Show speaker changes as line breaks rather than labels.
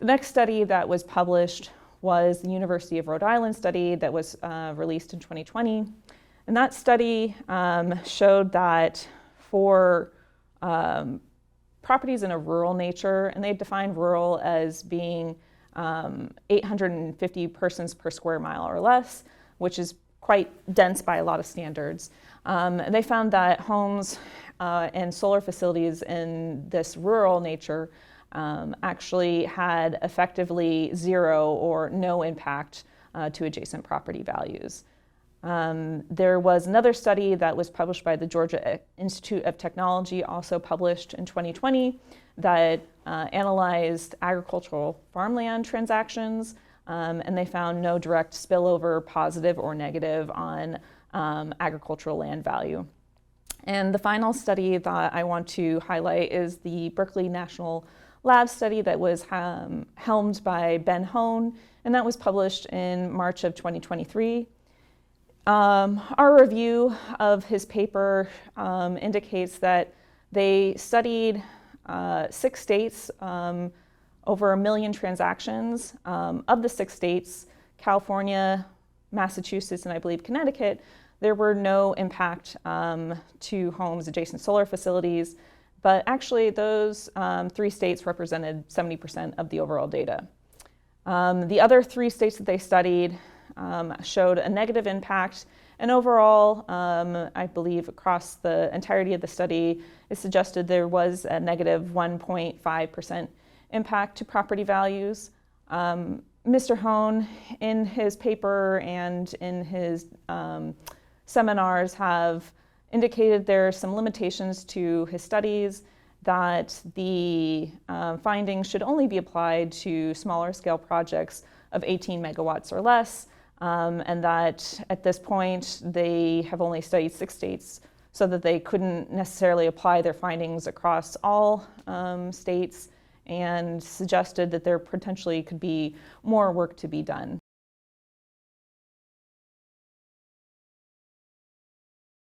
The next study that was published was the University of Rhode Island study that was released in 2020. And that study showed that for properties in a rural nature, and they defined rural as being 850 persons per square mile or less, which is quite dense by a lot of standards. And they found that homes and solar facilities in this rural nature actually had effectively zero or no impact to adjacent property values. There was another study that was published by the Georgia Institute of Technology, also published in 2020, that analyzed agricultural farmland transactions, and they found no direct spillover, positive or negative, on agricultural land value. And the final study that I want to highlight is the Berkeley National Lab study that was helmed by Ben Cohn, and that was published in March of 2023. Our review of his paper indicates that they studied 6 states, over 1 million transactions. Of the 6 states, California, Massachusetts, and I believe Connecticut, there were no impact to homes adjacent solar facilities, but actually those 3 states represented 70% of the overall data. The other 3 states that they studied showed a negative impact, and overall, I believe across the entirety of the study, it suggested there was a negative 1.5% impact to property values. Mr. Cohn, in his paper and in his seminars, have indicated there are some limitations to his studies, that the findings should only be applied to smaller scale projects of 18 megawatts or less, and that at this point they have only studied 6 states, so that they couldn't necessarily apply their findings across all states, and suggested that there potentially could be more work to be done.